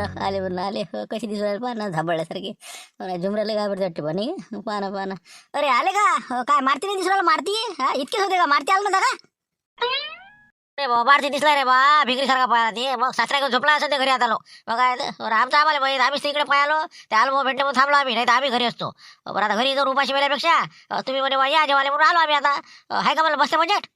आले म्हणलं आले कशी दिसू राहिले पहा ना झाबळल्यासारखे झुमऱ्याला काय वाटते पाणी पहा ना अरे आले का काय मारती नाही दिसू राहिलं मारती इतकेच होते का मारती आलं ना का अरे बाबा मारती दिसला रे बा भिकारी सारखा पाहिला ते मग सासऱ्या झोपला असं ते घरी आता मग काय आमचं आम्हाला माहित आम्हीच तिकडे पाहिलो ते आलो भेटले मग थांबलो आम्ही नाही तर आम्ही घरी असतो बरं आता घरी जाऊन उपाशी वेळेपेक्षा तुम्ही म्हणे बा या जेवायला म्हणून आलो आम्ही आता आहे का मला बसते बजेट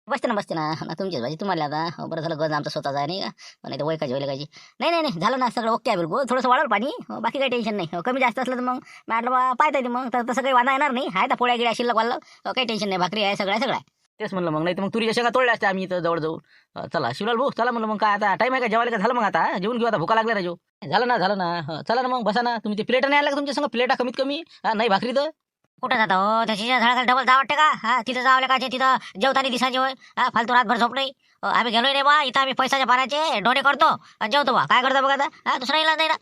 बसते ना तुमचीच भाजी तुम्हाला आता बरं झालं गज आमचं स्वतःच आहे नाही का नाही तर वैकाची वैकाची नाही झालं ना सगळं ओके आहे बिलकुल थोडंसं वाढवलं पाणी बाकी काही टेन्शन नाही कमी जास्त असलं तर मग म्हटलं बा पाहता येते मग तसं काही वादा येणार नाही आहे तर पोळ्या गिळ्या शिल्लक वाढलं काही टेन्शन नाही भाकरी आहे सगळं तेच म्हणलं मग नाही तर मग तुरी शेंगा तोडल्या असते आम्ही इथं जवळ जाऊ चला शिवलाल भाऊ चला म्हणलं मग काय आता टाईम आहे का जेवायला का झालं मग आता जेवून घेऊ आता भुका लागल्या राजू झालं ना चला ना मग बसा ना तुम्ही ते प्लेट नाही आला का तुमच्या संग प्लेटा कमीत कमी नाही भाकरी तर कुठं जाता हो त्याच्या झाडाला डबल जा वाटते का तिथं जावं का तिथं जेवताना दिसायचे होय फालतू रातभर झोप नाही आम्ही गेलोय नाही बा इथं आम्ही पैशाच्या पाण्याचे डोने करतो आणि जेवतो बा काय करतो बघा आता दुसरा इलाज नाही ना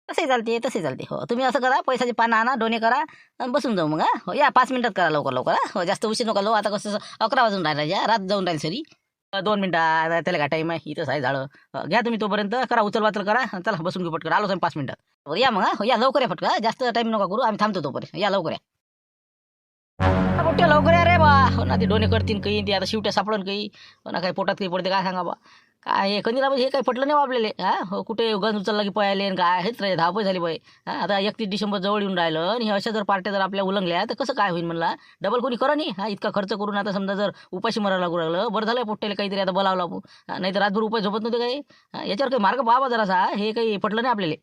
तसे चालते हो तुम्ही असं करा पैशाचे पानं आणा डोने करा आणि बसून जाऊ मग हो या 5 मिनिटात करा लवकर हो जास्त उशीर नका लो आता कसं 11 वाजून राहिला रात जाऊन राहील सरी 2 मिनिटं त्याला काय टाईम आहे इथंच आहे झाडं घ्या तुम्ही तोपर्यंत करा उचल वाचल करा चला बसून घेऊ पटकन आलो 5 मिनिटात या मग हो या लवकर या फटका जास्त टाईम नका करू आम्ही थांबतो तोपर्यंत या लवकर या मोठ्या लवकर या रे बा हो ना ते डोने करतील काही ते आता शिवट्या सापडून काही हो ना काही पोटात काही पडते काय सांगा बा काय हे कंदीला हे काही पटलं नाही आपल्याला हो कुठे गंज उचलला की पळाले काय हेच रे धावपळ झाली बाई आता 31 डिसेंबर जवळ येऊन राहिलं आणि अशा जर पार्ट्या जर आपल्या उलंगल्या तर कसं काय होईल म्हणला डबल कोणी करा नाही इतका खर्च करून आता समजा जर उपाशी मरायला लागू लागलं बरं झालं पोट्याला काहीतरी आता बोलावलं आपण नाही तर रातभर उपाय झोपत नव्हते काही याच्यावर काही मार्ग पाहावा जरासा हे काही पटलं नाही आपल्याला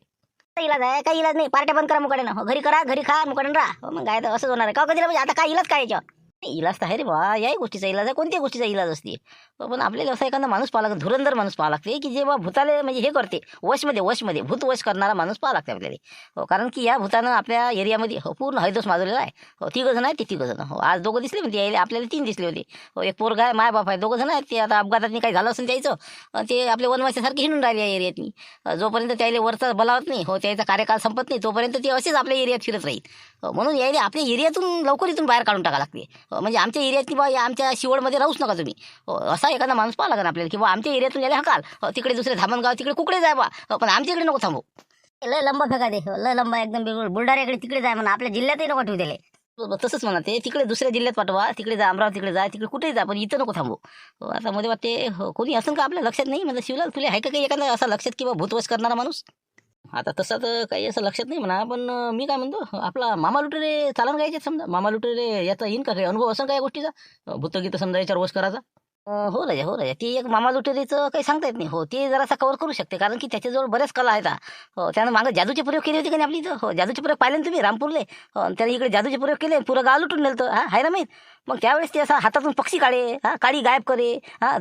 इलाज आहे काही इलाज नाही पार्ट्या बंद करा मुकाडे ना घरी करा घरी खा मुकाडे राहा मग काय तर असंच होणार आहे का कधी म्हणजे आता काय इलाज काय याच्यावर इलाज तर आहे रे बा याही गोष्टीचा इलाज आहे कोणत्या गोष्टीचा इलाज असते पण आपल्याला असा एखादा माणूस पाहा लागतो धुरंधर माणूस पाहा लागते की जेव्हा भूताले म्हणजे हे करते वशमध्ये भूत वश करणारा माणूस पाहा लागते आपल्याला हो कारण की या भूतानं आपल्या एरियामध्ये पूर्ण हैदोस माजवलेला आहे हो 3 जण आहेत ते 3 जण हो आज 2 दिसले म्हणजे यायला आपल्याला 3 दिसले होते हो एक पोरगा आहे माय बाप आहे 2 जण आहेत ते आता अपघातातनी काही झालं असेल त्याचं ते आपल्या वनवासासारखे हिंडून राहिले या एरियातनी जोपर्यंत त्याला वरचा बलावत नाही हो त्याचा कार्यकाळ संपत नाही तोपर्यंत ते असेच आपल्या एरियात फिरत राहील म्हणून यायला आपल्या एरियातून लवकर इथून बाहेर काढून टाका लागते म्हणजे आमच्या एरियातली बा आमच्या शिवडमध्ये राहूच नका तुम्ही असा एखादा माणूस पाहा लागेल आपल्याला किंवा आमच्या एरियातून यायला हकाल तिकडे दुसरे धामणगाव तिकडे कुकडे जाय बा पण आमच्या इकडे नको थांबू लय लंबा फेका दे लय लंबा एकदम बिलकुल बुलढाण्याकडे तिकडे जाय म्हणा आपल्या जिल्ह्यातही नको ठेवू दिले तसंच म्हणा ते तिकडे दुसऱ्या जिल्ह्यात पाठवा तिकडे जा अमरावती तिकडे जा तिकडे कुठेही जा पण इथं नको थांबू आता मध्ये वाटते कोणी असं का आपल्या लक्षात नाही म्हणजे शिवलाल तुला आहे का काही एखादा असा लक्षात किंवा भूतवश करणारा माणूस आता तसं तर काही असं लक्षात नाही म्हणा पण मी काय म्हणतो आपला मामा लुटेरे चालन काय समजा मामा लुटेरे याचा येईन का काही अनुभव असं काय गोष्टीचा भूतगीत समजा याच्यावर वश करायचा हो राजा ती एक मामा लुटेरीचं काही सांगता येत नाही हो ते जरासा कव्हर करू शकते कारण की त्याच्याजवळ बऱ्याच कला आहेत हो त्यानं मागं जादूचे प्रयोग केले होते का नाही आपली इथं हो जादूचे प्रयोग पाहिले ना तुम्ही रामपूरले त्याने इकडे जादूचे प्रयोग केले पुरं गाव लुटून नेलं आहे ना माहीत मग त्यावेळेस ते असा हातातून पक्षी काढे काळी गायब करे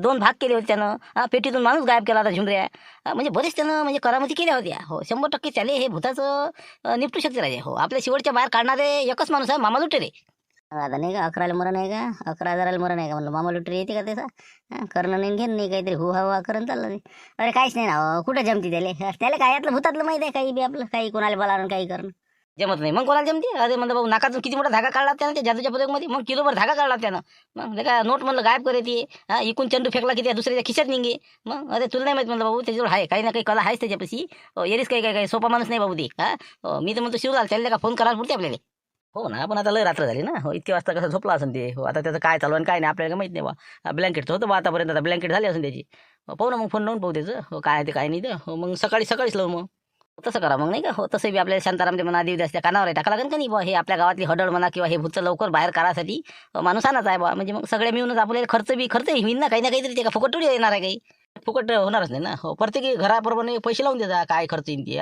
2 भाग केले होते त्यानं पेटीतून माणूस गायब केला होता झुमऱ्या म्हणजे बरेच त्यानं म्हणजे करामती केल्या होत्या हो 100% त्याले हे भूताचं निपटू शकते राजे हो आपल्या शेवटच्या बाहेर काढणारे एकच माणूस आहे मामा लुटेरे आता नाही का 11ला मरण आहे का 11,000ला मरण आहे का म्हणलं मामा लुटरी येते का त्याचा करणं नाही घेणं नाही काहीतरी हुवा करून चाललं नाही अरे काहीच नाही ना कुठं जमते त्याला काय यातलं भूतातलं माहिती आहे काही बी आपलं काही कोणाला बोलावून काही करणं जमत नाही मग कोणाला जमते अरे म्हणलं भाऊ नाकातून किती मोठा धागा काढला त्यानं त्या जादूच्या प्रयोगमध्ये मग किलोभर धागा काढला त्यानं मग ते काय नोट म्हणलं गायब करे ती इकून चंडू फेकला की त्या दुसऱ्याच्या खिशात निघे मग अरे तुला नाही माहित म्हणलं भाऊ त्याच्यावर आहे काही ना काही कला आहेच त्याच्यापाशी येरीच काही सोपा माणूस नाही बाबू ती मी तर म्हणतो शिवलाल त्याला का फोन करायला पुरते आपल्याला हो ना पण आता लय रात्र झाली ना हो इतके वाजता कसं झोपला असेल ते हो आता त्याचं काय चालू आणि काय नाही आपल्याला माहित नाही बा ब्लँकेटचं होतं बा आतापर्यंत आता ब्लँकेट झाली असेल त्याची पाहू ना मग फोन लावून पाहू त्याचं हो काय ते काय नाही तर हो मग सकाळीच लावू मग तसं करा मग नाही का हो तसं बी आपल्याला शांतारामते म्हणा देवी असल्या कानावर टाका लागेल का नाही बा हे आपल्या गावातली हडळ म्हणा किंवा हे भूतचं लवकर बाहेर काढासाठी माणूस आणच आहे बा म्हणजे मग सगळे मिळूनच आपल्याला खर्च होईल ना काही ना काहीतरी ते का फुकट थोडी येणार आहे काही फुकट होणारच नाही ना हो प्रत्येकी घराप्रमाणे पैसे लावून देता काय खर्च येईन ती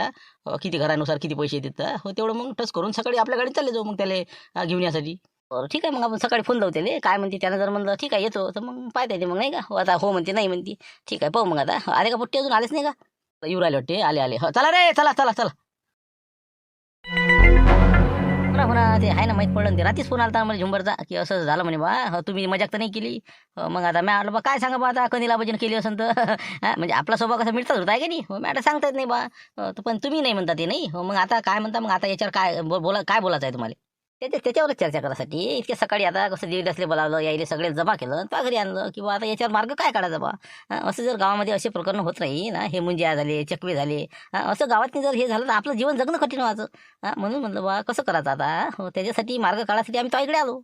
किती घरानुसार किती पैसे देतात हो तेवढं मग टच करून सकाळी आपल्या गाडीत चालले जाऊ मग त्याला घेऊन यासाठी बरं ठीक आहे मग आपण सकाळी फोन लावू त्याला काय म्हणते त्यानं जर म्हणलं ठीक आहे येतो तर मग पाहता येते मग नाही का हो आता हो म्हणते नाही म्हणते ठीक आहे पाहू मग आता आले का पुट्टी अजून आलेच नाही का येऊ राहिले वाटते आले हो चला रे चला पुन्हा ते आहे ना माहीत पडलं ते रात्रीच फोन आला मला झुंबरचा की असं झालं म्हणे बा तुम्ही मजाक तर नाही केली मग आता मी आलो बा काय सांगा बा आता कधीला भजन केली असेल तर म्हणजे आपला स्वभाव कसा मिळताच होता आहे की नाही हो मॅडम सांगता येत नाही बा पण तुम्ही नाही म्हणता ते नाही हो मग आता काय म्हणता मग आता याच्यावर काय बोलायचं आहे तुम्हाला त्याच्यावरच चर्चा करायसाठी इतक्या सकाळी आता कसं दीड असले बोलावलं यायले सगळे जमा केलं आणि त्या घरी आणलं किंवा आता याच्यावर मार्ग काय काढायचा बा. असं जर गावामध्ये असे प्रकरण होत नाही ना, हे मुंज्या झाले चकवे झाले, असं गावातनी जर हे झालं तर आपलं जीवन जगणं कठीण व्हायचं. म्हणून म्हणलं बा कसं करायचं आता. हो, त्याच्यासाठी मार्ग काढायसाठी आम्ही तो इकडे आलो.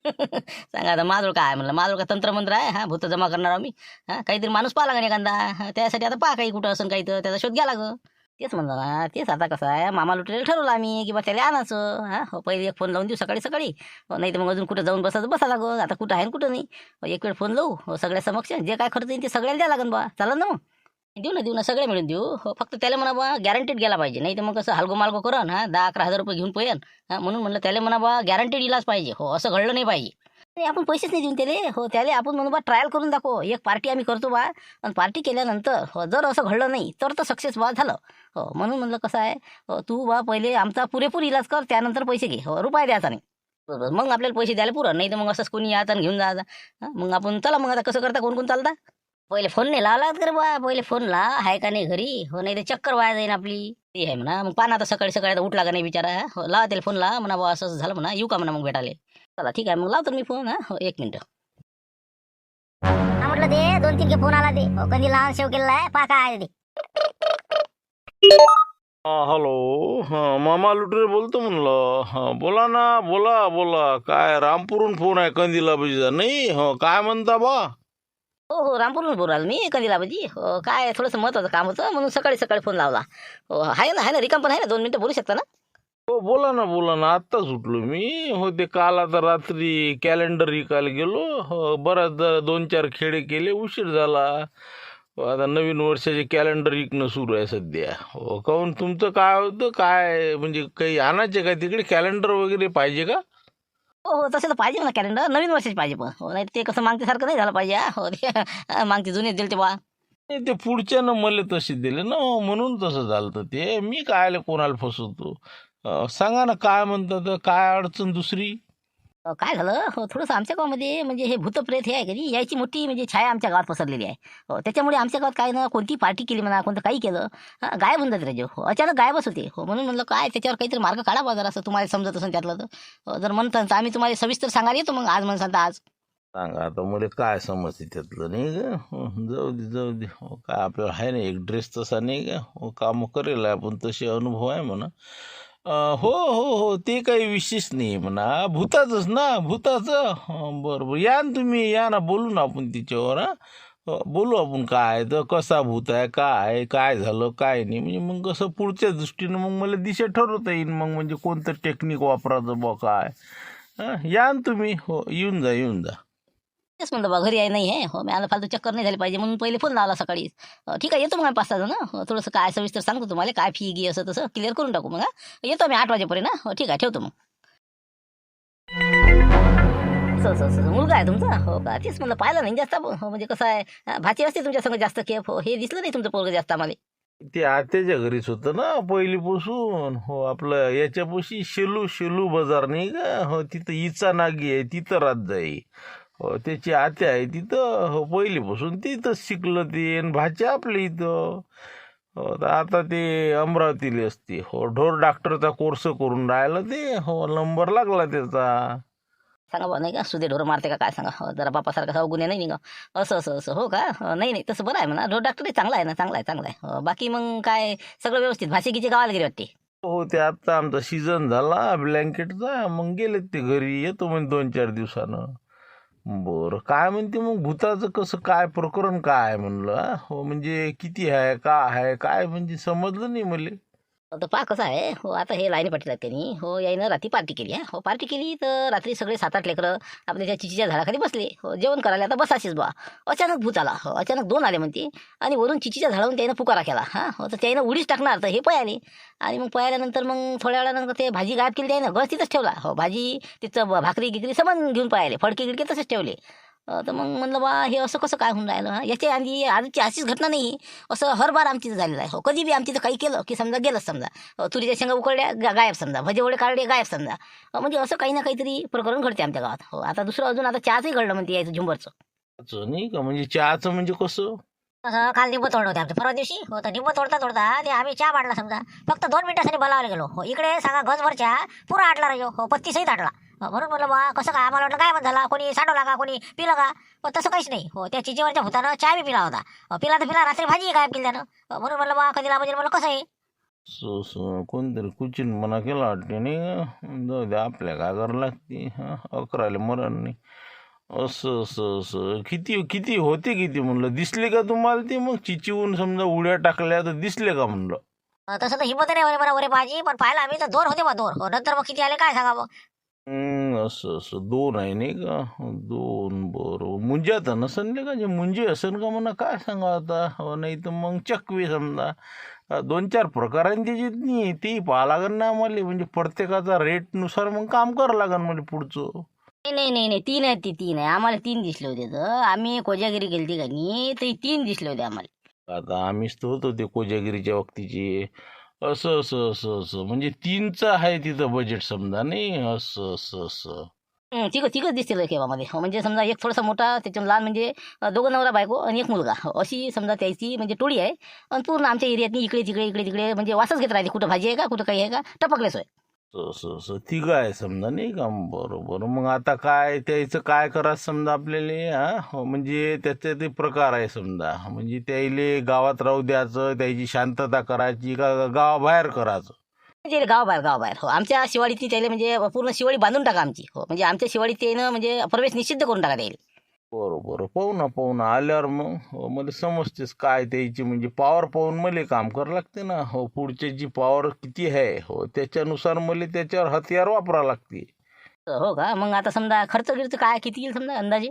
सांगा आता माझं काय म्हणलं, माझं काय तंत्रमंत्र आहे. भूत जमा करणार आम्ही. काहीतरी माणूस पाहा लागेल एखादा. त्यासाठी आता पहा काही कुठं असं काही तर त्याचा शोध घ्या लागं. तेच म्हणलं ना, तेच आता कसं आहे, मामा लुटलेलं ठरवलं आम्ही की बा त्याला आणायचं. हो, पहिले एक फोन लावून देऊ सकाळी सकाळी. नाही तर मग अजून कुठं जाऊन बसा लागो. आता कुठं आहे आणि कुठं नाही. एक वेळ फोन लावू. सगळ्या समक्ष जे काय खर्च येईल ते सगळ्याला द्या लागेल बा. चालेल ना मग. देऊ ना सगळे मिळून देऊ. हो, फक्त त्याला म्हणा बा गॅरंटीड गेला पाहिजे. नाही तर मग कसं हलगो मालगो करण 10-11 हजार रुपये घेऊन पोयन. म्हणून म्हणलं त्याला म्हणा बा गॅरंटीड इलाज पाहिजे. हो, असं घडलं नाही पाहिजे. नाही, आपण पैसेच नाही देऊन त्याले. हो, त्याला आपण म्हणू बा ट्रायल करून दाखव. एक पार्टी आम्ही करतो बा. आणि पार्टी केल्यानंतर हो, जर असं घडलं नाही तर सक्सेस बा झालं. हो, म्हणून म्हणलं कसं आहे, हो, तू बा पहिले आमचा पुरेपूर इलाज कर, त्यानंतर पैसे घे. हो, रुपये द्यायचा नाही. बरोबर, मग आपल्याला पैसे द्यायला पुरं. नाही तर मग असंच कोणी यायचं आणि घेऊन जायचं. मग आपण चला मग आता कसं करता, कोण कोण चालता. पहिले फोन नाही लावला कर बा. पहिले फोन ला आहे का नाही घरी. हो, नाही तर चक्कर वाया जाईन आपली. ती आहे म्हणा. मग पाहा आता सकाळी सकाळी आता उठला का नाही बिचारा. हो, लावा त्याला फोन ला म्हणा बा असं झालं म्हणा, येऊ का म्हणा मग भेटाले. चला ठीक आहे, मग लावतो मी फोन. हो, 1 मिनिट. म्हटलं ते 2-3 फोन आला ते. हो, कधी लहान सेव केलेला आहे पा काय आहे ते. हॅलो. मामा लुटरे बोलतो म्हणलं. बोला ना, बोला बोला. काय रामपुरून फोन आहे कंदिलाबाजीचा नाही? काय म्हणता बा? हो, रामपूरहून बोलाल मी कंदिलाबाजी. हो, काय थोडंसं महत्वाचं काम होतं म्हणून सकाळी सकाळी फोन लावला. हो, आहे ना रिकाम पण आहे ना, 2 मिनिटं बोलू शकता ना. बोला ना, बोला ना. आत्ताच उठलो मी. ते काल आता रात्री कॅलेंडर विकायला गेलो. बराच 2-4 खेडे केले, उशीर झाला. आता नवीन वर्षाचे कॅलेंडर विकणं सुरू आहे सध्या. काहून तुमचं काय होतं, काय म्हणजे काही आणायचे काय तिकडे कॅलेंडर वगैरे पाहिजे का? हो, तसं तर पाहिजे ना कॅलेंडर. नवीन वर्षाची पाहिजे पण. हो, नाही ते कसं मागतेसारखं नाही झालं पाहिजे. हो, ते मागते जुने दिले ते बा. नाही, ते पुढच्यानं मला तसे दिले ना, म्हणून तसं झालं. तर ते मी कायला कोणाला फसवतो. सांगा ना काय म्हणतात, काय अडचण दुसरी? काय झालं, हो, थोडंसं आमच्या गावामध्ये म्हणजे हे भूतप्रेत हे आहे की नाही, याची मोठी म्हणजे छाया आमच्या गावात पसरलेली आहे. हो, त्याच्यामुळे आमच्या गावात काय ना, कोणती पार्टी केली म्हणा, कोणतं काही केलं, गायब होऊन जाते राजे. हो, अचानक गायबच होते. हो, म्हणून म्हणलं काय त्याच्यावर काहीतरी मार्ग काढा बाजार, असं तुम्हाला समजत असेल त्यातलं तर. जर म्हणता तर आम्ही तुम्हाला सविस्तर सांगायला येतो मग आज म्हणसान तर आज. सांगा आता मला काय समजते त्यातलं नाही का. जाऊ दे जाऊ दे. काय आपल्याला आहे ना एक ड्रेस तसा नाही का. कामं करेल आपण, तसे अनुभव आहे म्हणा. हो हो हो, ते काही विशेष नाही म्हणा. भूताचंच ना, भूताचं. बरं बरं, या ना तुम्ही, या ना, बोलू ना आपण तिच्यावर. बोलू आपण काय तर कसा भूत आहे, काय आहे, काय झालं काय नाही. म्हणजे मग कसं पुढच्या दृष्टीनं मग मला दिशा ठरवता येईल. मग म्हणजे कोणतं टेक्निक वापरायचं बा काय. या ना तुम्ही. हो, येऊन जा येऊन जा. तेच म्हणलं बा घरी आहे नाही आहे. हो, मी आला फालतू चक्कर नाही झाली पाहिजे म्हणून पहिले फोन लावला सकाळी. ठीक आहे, येतो मग 5-6 जण. हो, थोडंसं काय सविस्तर सांगतो तुम्हाला, काय फी गी असं तसं क्लिअर करून टाकू मग. येतो मी 8 वाजेपर्यंत. हो, ठीक आहे, ठेवतो मग. असं असं असं मुलगा आहे तुमचा. हो का, तेच म्हणलं पाहिलं नाही जास्त. हो, म्हणजे कसं आहे, भाची असते तुमच्या संग जास्त केफ. हो, हे दिसलं नाही तुमचं पोरगं जास्त आम्हाला. ते आत्याच्या घरीच होतं ना पहिलीपासून. हो, आपलं याच्यापाशी शेलू शेलू बाजार नाही का. हो, तिथं इचा नागी आहे, तिथं राहत जाई. हो, त्याची आत्या आहे तिथं. हो, पहिलीपासून तिथंच शिकलं ते. आणि भाचे आपल्या इथं. हो, तर आता ते अमरावतीला असते. हो, ढोर डॉक्टरचा कोर्स करून राहिला ते. हो, नंबर लागला त्याचा. सांगा बा, नाही का सुदे ढोरं मारते का काय सांगा. हो, जरा बापासारखा अवगुण नाही निघा. असं असं असं हो का. नाही नाही, तसं बरं आहे म्हणा. ढोर डॉक्टर चांगला आहे ना, चांगला आहे चांगला आहे. बाकी मग काय सगळं व्यवस्थित. भाषिकीची गावाला गेली वाटते. हो, ते आता आमचा सीझन झाला ब्लँकेटचा. मग गेलेत ते घरी. येतो म्हणजे 2-4 दिवसानं. बरं, काय म्हणते मग भूताचं कसं काय प्रकरण काय आहे म्हणलं. हो, म्हणजे किती आहे, काय आहे, काय म्हणजे समजलं नाही मला. तर पहा कसं आहे. हो, आता हे लाईनी पाटील आहेत त्यांनी. हो, यायनं रात्री पार्टी केली आहे. हो, पार्टी केली तर रात्री सगळे 7-8 लेकरं आपल्या त्या चिचीच्या झाडाखाली बसले. हो, जेवण करायला आता बसाशीच बा. अचानक भूत आला. हो, अचानक 2 आले म्हणते. आणि वरून चिचीच्या झाडावरून त्यानं पुकारा केला. हो, तर त्यानं उडीच टाकणार तर हे पळाले. आणि मग पळाल्यानंतर मग थोड्या वेळानंतर ते भाजी गायब केली त्यानं. गस तिथंच ठेवला. हो, भाजी तिथं भाकरी गिकरी समान घेऊन पळाले. फडके गिडके तसेच ठेवले. तर मग म्हणलं बा हे असं कसं काय होऊन राहिलं. याच्या आधी आजची अशीच घटना नाही. असं हर बार आमची झालेलं आहे. हो, कधी बी आमची काही केलं की समजा गेलंच समजा. तुरीच्या शेंगा उकळल्या गायब समजा, भजे वडे काढले गायब समजा. म्हणजे असं काही ना काहीतरी प्रकरण घडते आमच्या गावात. हो, आता दुसरं अजून आता चहाचंही घडलं म्हणते यायचं झुंबरचं. असं नाही का, म्हणजे चहाचं म्हणजे कसं? तसं काल निंब तोडलं होते आमच्या परवा दिवशी हो, तर निंब तोडता तोडता ते आम्ही चहा मांडला समजा, फक्त 2 मिनिटासाठी बोलावला गेलो हो, इकडे सांगा गजभरच्या पुरा आटला राहिलो हो, पत्ती सहित आटला म्हणून म्हणलं बा कसं काय, आम्हाला वाटलं काय म्हणत झाला, कोणी सांडवला का, कोणी पिलं का, पण तसं काहीच नाही हो, त्या चिचेवरच्या भूतानं चहा बी पिला होता पिला तर पिला, रात्री भाजी काय पिली त्यानं म्हणून म्हणलं बा कधी म्हणजे मला कसं आहे. कोणतरी कुचिन मना केला वाटते नाही का, जाऊ दे आपल्या काय करावं लागते. हा, अकराले मरण नाही. असं असं असं किती किती होते किती म्हणलं, दिसले का तुम्हाला ते मग चिचिवून समजा उड्या टाकल्या तर दिसले का म्हणलं. तसं तर हिंमत नाही बरं बरे भाजी, पण पाहिलं आम्ही तर 2 होते बा 2 हो, नंतर मग किती आले काय सांगा मग. असं असं 2 आहे नाही का, 2 बरोबर. मुंजे आता नसनले का, जे मुंजे असन का म्हणा काय सांगा आता हो, नाही तर मग चकवी समजा. 2-4 प्रकारांनी त्याच्यात नाही ते पाहा लागन ना आम्हाला, म्हणजे प्रत्येकाचा रेटनुसार मग काम करावं लागन म्हणजे पुढचं. नाही नाही नाही नाही, 3 आहेत, ती 3 आहे, आम्हाला 3 दिसले होते तर आम्ही कोजागिरी गेलती का नाही, ते 3 दिसले होते आम्हाला. आता आम्हीच तर होतो ते कोजागिरीच्या वक्तीचे. असं असं असं असं म्हणजे 3चं आहे तिथं बजेट समजा नाही, असं असं असं. तिघच दिसतील केव्हामध्ये हो, म्हणजे समजा एक थोडासा मोठा त्याच्यात लहान, म्हणजे दोघं नवरा बायको आणि एक मुलगा हो, अशी समजा त्याची म्हणजे टोळी आहे. आणि पूर्ण आमच्या एरियातनी इकडे तिकडे इकडे तिकडे म्हणजे वासच घेत राहते, कुठं भाजी आहे का, कुठं काही आहे का, टपकलेच होय. असं असं तिघं आहे समजा नाही का, बरोबर. मग आता काय त्याचं काय करायचं समजा आपल्याला, हा हो, म्हणजे त्याचे ते प्रकार आहे समजा, म्हणजे त्याइले गावात राहू द्यायचं, त्याची शांतता करायची का गावाबाहेर करायचं. म्हणजे गाव बाहेर हो, आमच्या शिवाडीतनी त्याला म्हणजे पूर्ण शिवाडी बांधून टाका आमची हो, म्हणजे आमच्या शिवाडीत त्यानं म्हणजे प्रवेश निषिद्ध करून टाका त्याला. बरोबर. पाहू ना आल्यावर मग हो, मला समजतेस काय त्याची म्हणजे पॉवर पाहून मला काम करावं लागते ना हो, पुढच्याची पॉवर किती आहे हो, त्याच्यानुसार मला त्याच्यावर हत्यार वापरावं लागते. हो का, मग आता समजा खर्च गिर्च काय किती येईल समजा अंदाजे.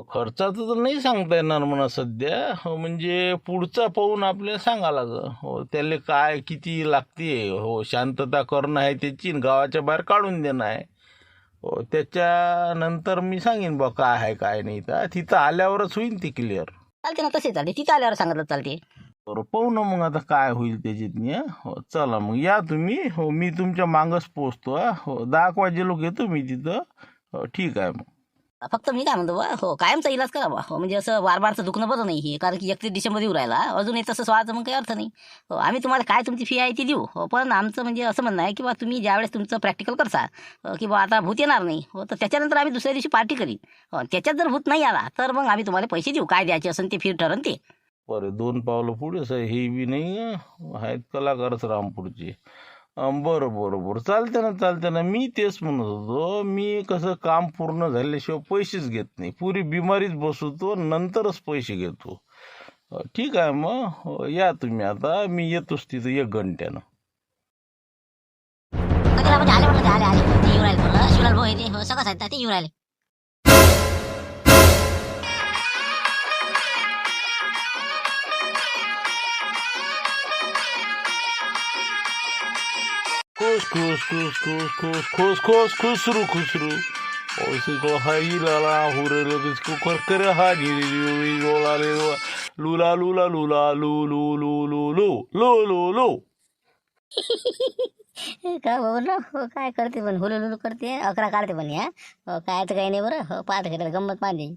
खर्चाचं तर नाही सांगता येणार म्हणा सध्या हो, म्हणजे पुढचा पाहून आपल्याला सांगा लागं हो, त्याला काय किती लागते हो, शांतता करणं आहे त्याची आणि गावाच्या बाहेर काढून देणं आहे हो, त्याच्यानंतर मी सांगेन बा काय आहे काय नाही, तर तिथं आल्यावरच होईल ते क्लिअर. चालते ना, तसे चालते, तिथं आल्यावर सांगितलं चालते. बरं पाहू ना मग आता काय होईल त्याच्यातनी. हो चला मग या तुम्ही हो, मी तुमच्या मागच पोचतो. हो 10 वाजेलोक येतो मी तिथं. हो ठीक आहे मग. फक्त मी काय म्हणतो बा हो, कायमचा इलाज करा बा हो, म्हणजे असं वारंवारचं दुखणं बरं नाही हे, कारण की 31 डिसेंबर येऊ राहिला, अजून एक तसं व्हायचं मग काही अर्थ नाही हो. आम्ही तुम्हाला काय तुमची फी आहे ती देऊ हो, पण आमचं म्हणजे असं म्हणणं आहे की बा तुम्ही ज्यावेळेस तुमचं प्रॅक्टिकल करसा की बा आता भूत येणार नाही हो, तर त्याच्यानंतर आम्ही दुसऱ्या दिवशी पार्टी करीन हो, त्याच्यात जर भूत नाही आला तर मग आम्ही तुम्हाला पैसे देऊ, काय द्यायचे असेल ते फी ठरण ते. बरं 2 पावलं पुढेच आहे, हे बी नाही आहेत कलाकारच रामपूरचे. बरं बरं बरं चालते ना, मी तेच म्हणत होतो, मी कसं काम पूर्ण झाल्याशिवाय पैसेच घेत नाही, पुरी बिमारीच बसवतो नंतरच पैसे घेतो. ठीक आहे मग हो, या तुम्ही आता, मी येतोच तिथं 1 घंट्यानं. कधीला म्हणजे आले म्हणलं, ते आले ते येऊ राहिले म्हणलं, शिवलाल भाऊ येते हो, सगळं आहेत ते येऊ राहिले. खुसरू ऐसे को हाई लाला हो रे लो किसको कर हा नी लोला रे लूला लूला लूला लू लू लू लू लू लू लू लू. काय बाबा ना हो, काय करते पण हुलू लुलू करते, 11 काढते पण या हो, काय तर काही नाही बरं हो, पाहत घेतलं गंमत पाहिजे.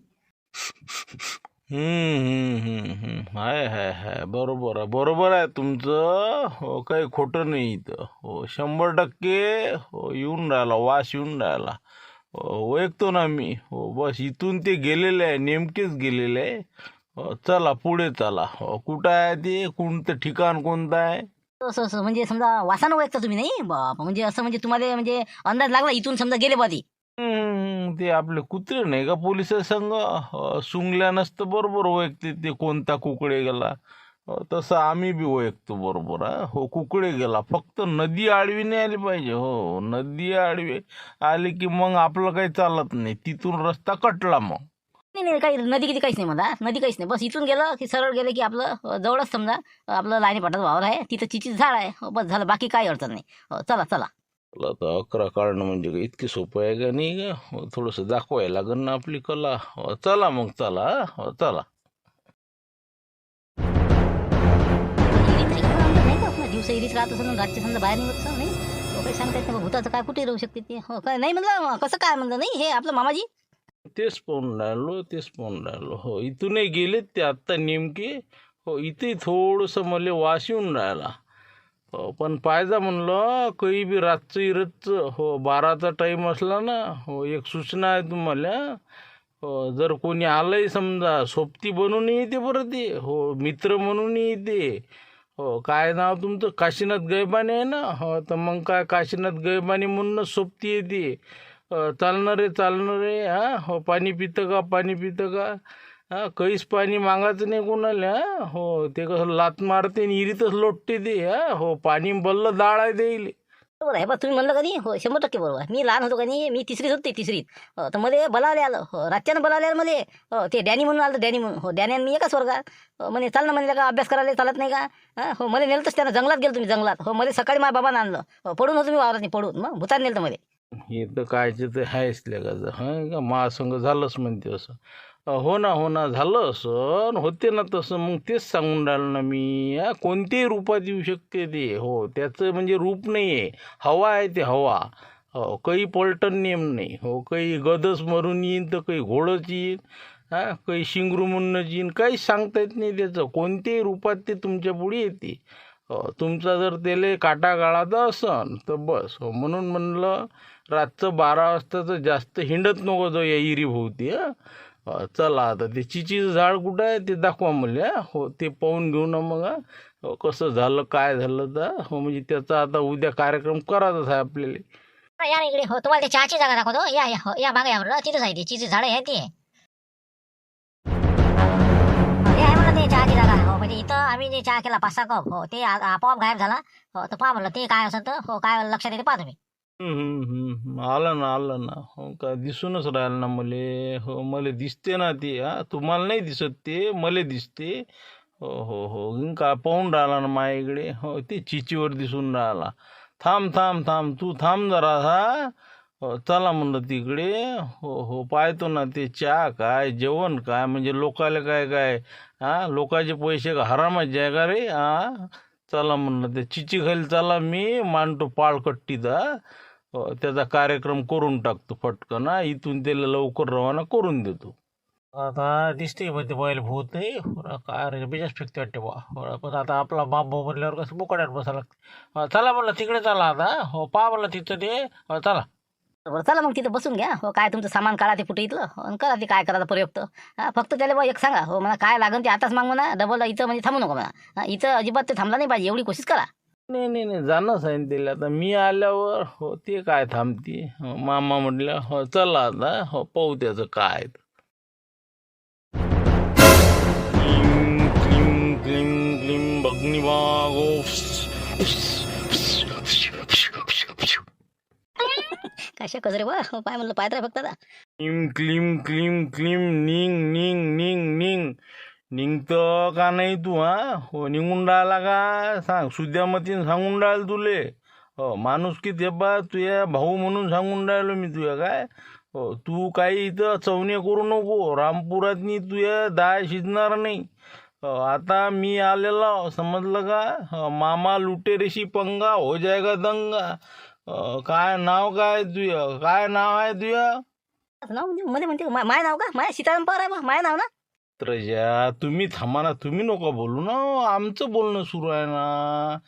हाय बरोबर आहे तुमचं हो, काही खोटं नाही इथं हो, 100% हो, येऊन राहिला वास येऊन राहिला हो, ओळखतो ना मी हो, बस इथून ते गेलेले आहे, नेमकेच गेलेले आहे हो. चला पुढे चला हो, कुठं आहे ते, कोणतं ठिकाण कोणतं आहे. असं असं म्हणजे समजा वासानं ओळखता तुम्ही नाही बाप, म्हणजे असं म्हणजे तुम्हाला म्हणजे अंदाज लागला इथून समजा गेले बा ते. ते आपले कुत्रे नाही का पोलिस संघ सुंगल्या नसतं बरोबर ओळखते ते कोणता कुकडे गेला तसं आम्ही बी ओळखतो बरोबर. हो कुकडे गेला, फक्त नदी आडवी नाही आली पाहिजे हो, नदी आडवी आली की मग आपलं काही चालत नाही, तिथून रस्ता कटला मग. नाही नाही, काही नदी किती काहीच नाही म्हणा, नदी काहीच नाही, बस इथून गेलं की सरळ गेलं की आपलं जवळच समजा आपलं लाईनी पाटात वावर आहे, तिथं चिचीच झाड आहे हो, बस झालं, बाकी काही अडचण नाही हो. चला चला. आता 11 काढणं म्हणजे काही इतकी सोपं आहे का नाही का हो, थोडंसं दाखवायला लागेल ना आपली कला हो. चला मग चला हो चला. दिवसा इरीच राहत असं रातच्या समजा बाहेर निघत असं नाही हो, काही सांगता येत नाही, भूताचं काय कुठे राहू शकते ते हो, काय नाही म्हणलं कसं काय म्हणलं नाही, हे आपलं मामाजी. तेच पाहून राहिलो हो, इथूनही गेलेत ते आत्ता नेमके हो इथे थोडंसं मला वास येऊन राहिला. हो पण पाहिजे म्हणलं काही बी रातचं इरतचं हो 12चा टाईम असला ना हो एक सूचना आहे तुम्हाला. हो जर कोणी आलंय समजा सोबती बनून येते बरं ते हो मित्र म्हणून येते. हो काय नाव तुमचं काशीनाथ गैबाने आहे ना. हो तर मग काय काशीनाथ गैबाने म्हणूनच सोबती येते. चालणं रे हां हो पाणी पितं का पाणी पितं का. हां काहीच पाणी मागायचं नाही कोणाला. हो ते कसं लात मारते आणि इरीतच लोटते ते. हो पाणी बल्ल डाळ आहे देईल. बरोबर आहे बा तुम्ही म्हणलं का नाही हो 100% बरोबर. मी लहान होतो का नाही मी तिसरीत होते तिसरीत. तर मध्ये बोलावले आलं हो रातच्यानं बोलावले आलं मध्ये. ते डॅनी म्हणून आलं डॅनी म्हणून हो डॅनी आणि मी एकाच वर्गात. म्हणे चाल ना म्हणलं का अभ्यास करायला चालत नाही का. हो मला नेलतंच त्यानं जंगलात गेलो तुम्ही जंगलात. हो मला सकाळी माझ्या बाबानं आणलं. पडून होतो मी वावरात पडून मग भूतान नेलं मध्ये. हे तर कायचे तर आहेच लेगाचं हां का महासंघ झालंच म्हणते असं. हो ना झालं असं होते ना तसं मग तेच सांगून राहिलं ना मी. कोणत्याही रूपात येऊ शकते ते. हो त्याचं म्हणजे रूप नाही आहे हवा आहे ते हवा. हो काही पलटण नियम नाही. हो काही गदच मरून येईन तर काही घोडच येईन. काही शिंगरू म्हणूनच येईन काहीच सांगता येत नाही त्याचं कोणत्याही रूपात ते तुमच्या पुढे येते. हो तुमचा जर त्याला काटा गाळाचा असन तर बस. हो म्हणून म्हणलं रातचं 12 वाजताचं जास्त हिंडत नको जाऊ या इरीभोवती. चला आता ते चिचीचं झाड कुठं आहे ते दाखवा मला. हो ते पाहून घेऊ ना मग. हो कसं झालं काय झालं तर हो म्हणजे त्याचा आता उद्या कार्यक्रम करायचाच आहे आपल्याला. या ना इकडे हो तुम्हाला ते चहाची जागा दाखवतो या या हो या मागे या बरं तिथंच आहे ती चिची झाडं आहे ती. हे आहे म्हणलं ते चहाची जागा हो म्हणजे इथं आम्ही जे चहा केला 5-6 कप हो ते आपोआप गायब झाला. हो तर पहा म्हणलं ते काय असं तर हो काय लक्षात येते पहा तुम्ही. आलं ना हो का दिसूनच राहिलं ना मले. हो मला दिसते ना ते. तुम्हाला नाही दिसत ते मला दिसते. हो का पाहून राहिला ना माझ्या इकडे. हो ते चिचीवर दिसून राहिला. थांब तू थांब जरा हो चला म्हणलं तिकडे. हो पाहतो ना ते चहा काय जेवण काय म्हणजे लोकाला काय काय. लोकांचे पैसे का हरामाचे आहे का रे. चला म्हणलं ते चिची खाली चला मी मांडतो पाळकट्टीचा. त्याचा कार्यक्रम करून टाकतो फटकन. इथून त्याला लवकर रवाना करून देतो. आता दिसते म्हणते बैल भूत नाही काय रे बिजाच फेकते वाटते बा. पण आता आपला बाप म्हणल्यावर कसं मुकाड्यात बसा लागते. चला म्हणलं तिकडे चला आता. हो पहा म्हणलं तिथं ते. चला बरं चला मग तिथं बसून घ्या हो काय तुमचं सामान काढा ते कुठे इथलं आणि करा ते काय करायचं प्रयोग तर. फक्त त्याला बा एक सांगा हो मला काय लागेल ते आताच माग म्हणा डबल इथं म्हणजे थांबू नका म्हणा. इथं अजिबात ते थांबला नाही पाहिजे एवढी कोशिश करा. नाही जाणंच आहे ना त्याला. आता मी आल्यावर हो ते काय थांबते. मामा म्हटलं हो चला आता हो पाहू त्याचं काय. क्लीम क्लीम क्लीम भग्निवागो. कशा कचरे बा हो पाय म्हणलं पायत्र फक्त आता. क्लीम निंग निघतं का नाही तू. हो निघून राहिला का सांग सुद्यामतीन सांगून राहिल तुले. हो माणूस की ते बा तुझ्या भाऊ म्हणून सांगून राहिलो मी तुझ्या काय. हो तू काही इथं चवणे करू नको. रामपुरातनी तुझ्या दाय शिजणार नाही. आता मी आलेलो समजलं का. मामा लुटेरेशी पंगा हो जायगा दंगा. काय नाव काय तुझं काय नाव आहे तुझं. नाव म्हणजे मध्ये म्हणते माय नाव का माय सीताराम पवार आहे बा माय नाव ना. त्रजा तुम्ही थांबा ना तुम्ही नको बोलू ना. आमचं बोलणं सुरू आहे ना.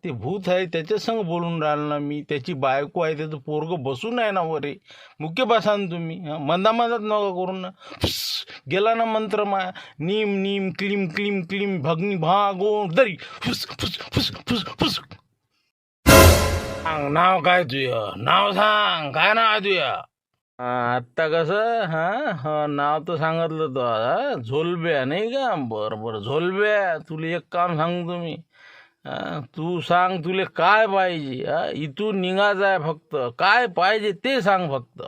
ते भूत आहे त्याच्या संग बोलून राहिलं ना मी. त्याची बायको आहे त्याचं पोरग बसून आहे ना वरे. मुख्य बसान तुम्ही. मंदात नका करून ना. गेला ना मंत्र माया. नीम क्लीम भगनी भागो दरी फुस फुस फुस फुस फुस. सांग नाव काय तुझं नाव सांग काय नाव आहे तुझं. आत्ता कसं नाव तर सांगितलं तो झोलब्या नाही का. बरं झोलब्या तुला एक काम सांगतो मी. तू सांग तुला काय पाहिजे. इथून निघायचं आहे फक्त. काय पाहिजे ते सांग फक्त.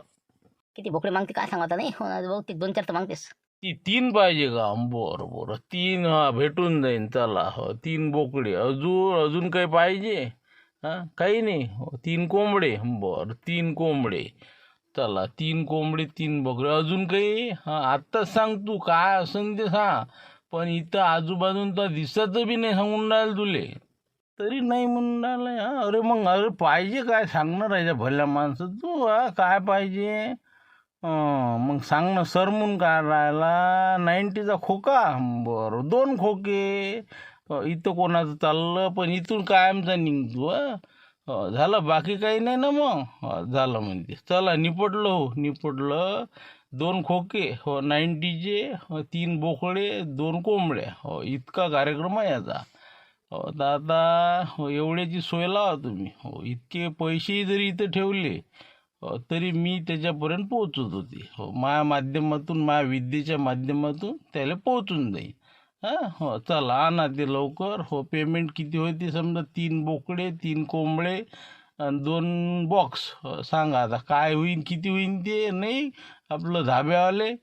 किती बोकडे मागते काय सांगता नाही हो बहुतेक 2-4 तर मागतेस. ती 3 पाहिजे का. बरं 3 भेटून जाईन चला. हो 3 बोकडे अजून काही पाहिजे. काही नाही. 3 कोंबडे. बरं 3 कोंबडे चला. 3 कोंबडे 3 बोकडे अजून काही. आत्ताच सांग तू काय असन ते सांग. पण इथं आजूबाजून तर दिसत बी नाही सांगून राहिलं तुले. तरी नाही म्हणून राहिलं. अरे मग पाहिजे काय सांगणार आहे भल्या माणसं तू. काय पाहिजे. मग मग सांग ना सर म्हणून काय राहिला 90चा खोका बरं 2 खोके इथं कोणाचं चाललं पण इथून कायमचा निघतो झालं बाकी काही नाही ना मग झालं म्हणते चला निपटलं हो निपटलं 2 खोके 90चे 3 बोकडे 2 कोंबड्या इतका कार्यक्रम आहे याचा तर आता एवढ्याची सोय लावा तुम्ही इतके पैसेही जरी इथं ठेवले तरी मी त्याच्यापर्यंत पोहोचत होते माझ्या माध्यमातून माझ्या विद्येच्या माध्यमातून त्याला पोहोचून जाईल चला आणा ते लवकर पेमेंट किती होते समजा 3 बोकडे 3 कोंबडे आणि 2 बॉक्स सांगा आता काय होईन किती होईन ते नाही आपलं धाब्यावाले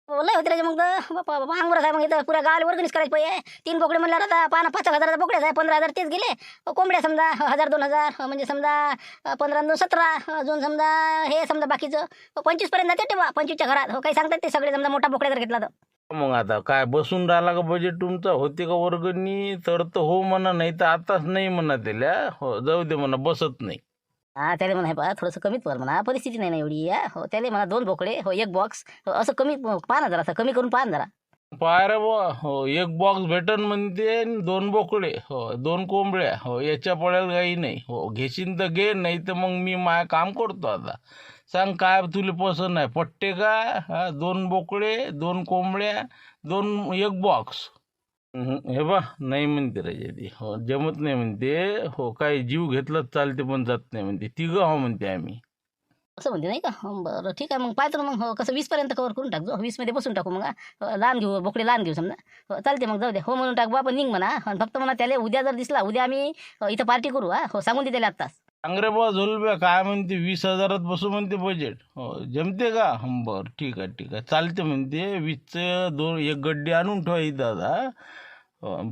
लय होते मग बापा बापा अंगवर काय मग इथं पुऱ्या गावाला वर्गणीच करायची पाहिजे 3 बोकडे म्हणल्यावर आता 5,000 बोकडेच आहे 15,000 तेच गेले कोंबड्या समजा 1,000-2,000 म्हणजे समजा 15-17 अजून समजा हे समजा बाकीचं 25 पर्यंत जाते तेव्हा 25च्या घरात काही सांगतात ते सगळे समजा मोठा बोकड्या जर घेतला तर मग आता काय बसून राहिला का बजेट तुमचा होते का वर्गणी तर हो म्हणा नाही तर आताच नाही म्हणा त्याला जाऊ दे म्हणा बसत नाही त्याला म्हणा पहा थोडंसं कमीच पड म्हणा परिस्थिती नाही ना एवढी त्याला म्हणा 2 बोकडे 1 बॉक्स असं कमी पहा ना जरा असं कमी करून पहा ना जरा पाय रे बुवा 1 बॉक्स भेटन म्हणते 2 बोकडे 2 कोंबड्या याच्या पडेल काही नाही घेशील तर घे नाही तर मग मी माय काम करतो आता सांग काय तुला पसंत आहे पट्टे का 2 बोकडे 2 कोंबड्या 1 बॉक्स हे बा नाही म्हणते राजा ती जमत नाही म्हणते काही जीव घेतलाच चालते पण जात नाही म्हणते 3 म्हणते आम्ही असं म्हणते नाही का बरं ठीक आहे मग पाहतो ना मग कसं 20 पर्यंत कवर करून टाकतो 20 मध्ये बसून टाकू मग लहान घेऊ बोकडे लहान घेऊ समजा चालते मग जाऊ दे म्हणून टाकू आपण निघ म्हणा फक्त म्हणा त्याला उद्या जर दिसला उद्या आम्ही इथं पार्टी करू सांगून दे त्याला आत्ताच सांग रे बुवा झोलब्या काय म्हणते 20,000 बसू म्हणते बजेट जमते का बरं ठीक आहे चालते म्हणते 20चं 1 गड्डी आणून ठेवा इथं आता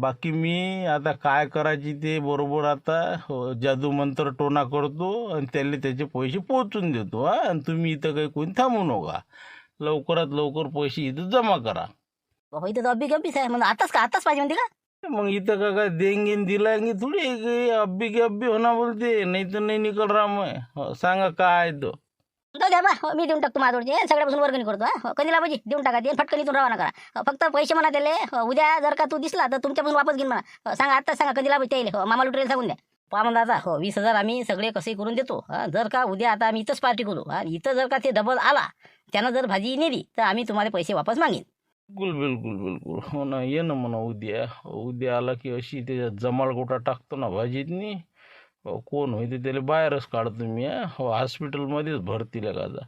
बाकी मी आता काय करायची ते बरोबर आता जादू मंत्र टोना करतो आणि त्याला त्याचे पैसे पोचून देतो आणि तुम्ही इथं काही कोणी थांबू नका लवकरात लवकर पैसे इथं जमा करा बाबा इथं तर अब्बी गप्पीच आहे मग आताच पाहिजे म्हणते का मग इथं का काय देंगे दिलांगे थोडी अब्बी की अब्बी होणार बोलते नाही तर नाही निकल राम सांगा काय तो जाऊ द्या बा मी देऊन टाकतो माझ्यावरचे सगळ्यापासून वर्गणी करतो कधीला पाहिजे देऊन टाका ते फटकन इथून रवाना करा फक्त पैसे म्हणा त्याला उद्या जर का तू दिसला तर तुमच्यापासून वापस घेईन म्हणा सांगा आत्ताच सांगा कधीला पाहिजे त्याला मामा लुटरेल सांगून द्या पहा म्हणा आता 20,000 आम्ही सगळे कसे करून देतो जर का उद्या आता आम्ही इथंच पार्टी करू इथं जर का ते डबल आला त्यानं जर भाजी नेली तर आम्ही तुम्हाला पैसे वापस मागेन बिलकुल हो ना ये ना म्हणा उद्या आला की अशी त्याच्यात जमाळ गोटा टाकतो ना भाजीतनी कोण होते त्याला बाहेरच काढतो मी हॉस्पिटलमध्येच भरती लगायचा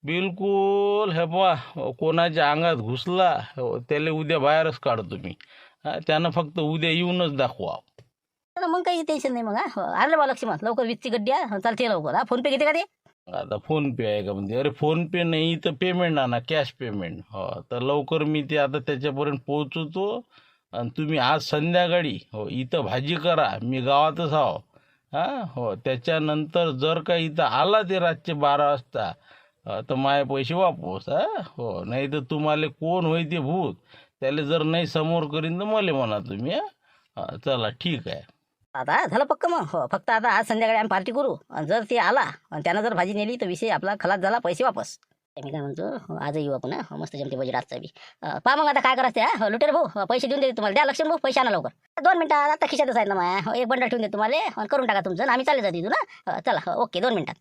बिलकुल हे पा कोणाच्या अंगात घुसला त्याला उद्या बाहेरच काढतो मी त्यानं फक्त उद्या येऊनच दाखवा मग काही टेन्शन नाही मग आलं बा लक्ष्मण लवकर 20ची गड्डी चालते लवकर फोन पे घेते का ते आता फोन पे आहे का म्हणते अरे फोन पे नाही तर पेमेंट आणा कॅश पेमेंट तर लवकर मी ते आता त्याच्यापर्यंत पोहोचवतो आणि तुम्ही आज संध्याकाळी इथं भाजी करा मी गावातच आहो त्याच्यानंतर जर का इथं आला ते रातचे 12 वाजता तर माझे पैसे वापस नाही तर तुम्हाला कोण होय ते भूत त्याला जर नाही समोर करीन तर मला म्हणा तुम्ही चला ठीक आहे आता झालं पक्क मग फक्त आता आज संध्याकाळी आम्ही पार्टी करू आणि जर ते आला आणि त्यानं जर भाजी नेली तर विषय आपला खलास झाला पैसे वापस मी काय म्हणतो आज येऊ आपण मस्त जमते बजेट आजचा बी पहा मग आता काय करायचं लुटेर भाऊ पैसे देऊन देते तुम्हाला द्या लक्ष्मण भाऊ पैसे आणा लवकर 2 मिनिटात आता खिशातच आहेत ना माझ्या 1 बंडल ठेवून देतो तुम्हाला करून टाका तुमचं आम्ही चालले जातो इथून चला ओके 2 मिनिटात